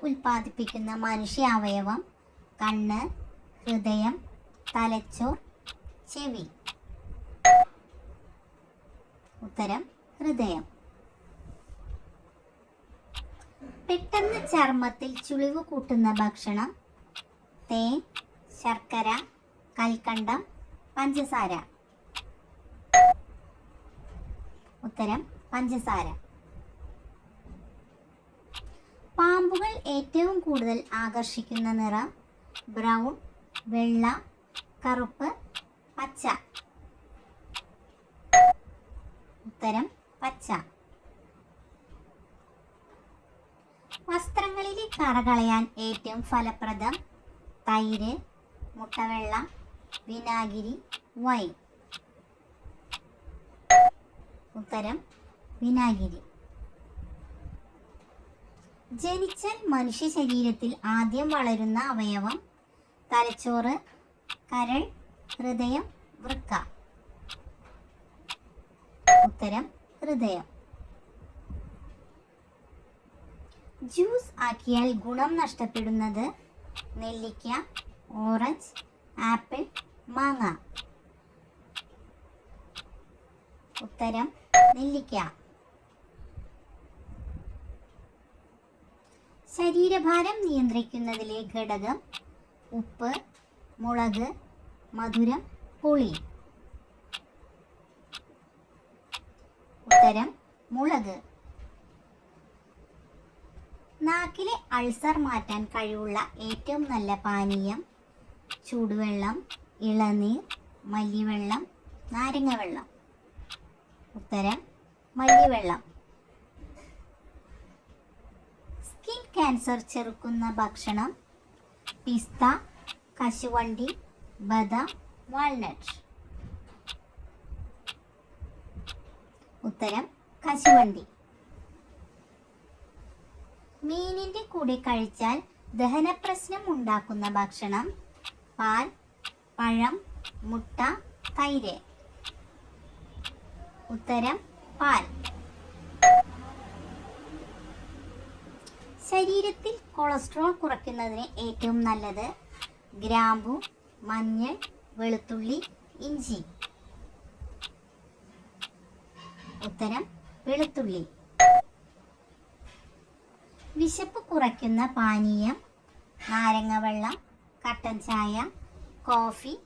ഉൽപ്പാദിപ്പിക്കുന്ന മനുഷ്യ അവയവം? കണ്ണ്, ഹൃദയം, തലച്ചോർ, ചെവി. ഉത്തരം ഹൃദയം. പെട്ടെന്ന് ചർമ്മത്തിൽ ചുളിവ് കൂട്ടുന്ന ഭക്ഷണം? തേൻ, ശർക്കര, കൽക്കണ്ടം, പഞ്ചസാര. ഉത്തരം പഞ്ചസാര. പാമ്പുകൾ ഏറ്റവും കൂടുതൽ ആകർഷിക്കുന്ന നിറം? ബ്രൗൺ, വെള്ള, കറുപ്പ്, പച്ച. ഉത്തരം പച്ച. വസ്ത്രങ്ങളിലെ കറ കളയാൻ ഏറ്റവും ഫലപ്രദം? തൈര്, മുട്ടവെള്ളം, വിനാഗിരി, വൈൻ. ഉത്തരം വിനാഗിരി. ജനിച്ചാൽ മനുഷ്യ ശരീരത്തിൽ ആദ്യം വളരുന്ന അവയവം? തലച്ചോറ്, കരൾ, ഹൃദയം, വൃക്ക. ഉത്തരം ഹൃദയം. ജ്യൂസ് ആക്കിയാൽ ഗുണം നഷ്ടപ്പെടുന്നത്? നെല്ലിക്ക, ഓറഞ്ച്, ആപ്പിൾ, മാങ്ങ. ഉത്തരം നെല്ലിക്ക. ശരീരഭാരം നിയന്ത്രിക്കുന്നതിലെ ഘടകം? ഉപ്പ്, മുളക്, മധുരം, പുളി. ഉത്തരം മുളക്. നാക്കിലെ അൾസർ മാറ്റാൻ കഴിവുള്ള ഏറ്റവും നല്ല പാനീയം? ചൂടുവെള്ളം, ഇളനീർ, മല്ലിവെള്ളം, നാരങ്ങ. ഉത്തരം മല്ലിവെള്ളം. സ്കിൻ ക്യാൻസർ ചെറുക്കുന്ന ഭക്ഷണം? പിസ്ത, കശുവണ്ടി, ബദാം, വാൾനട്ട്. ഉത്തരം കശുവണ്ടി. മീനിന്റെ കൂടെ കഴിച്ചാൽ ദഹനപ്രശ്നം ഉണ്ടാക്കുന്ന ഭക്ഷണം? പാൽ, പഴം, മുട്ട, തൈര്. ഉത്തരം പാൽ. ശരീരത്തിൽ കൊളസ്ട്രോൾ കുറയ്ക്കുന്നതിന് ഏറ്റവും നല്ലത്? ഗ്രാമ്പു, മഞ്ഞൾ, വെളുത്തുള്ളി, ഇഞ്ചി. ഉത്തരം വെളുത്തുള്ളി. വിശപ്പ് കുറയ്ക്കുന്ന പാനീയം? നാരങ്ങ വെള്ളം, കട്ടൻ ചായ, കോഫി,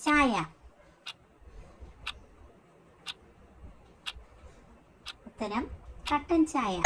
ചായ. ഉത്തരം കട്ടൻ ചായ.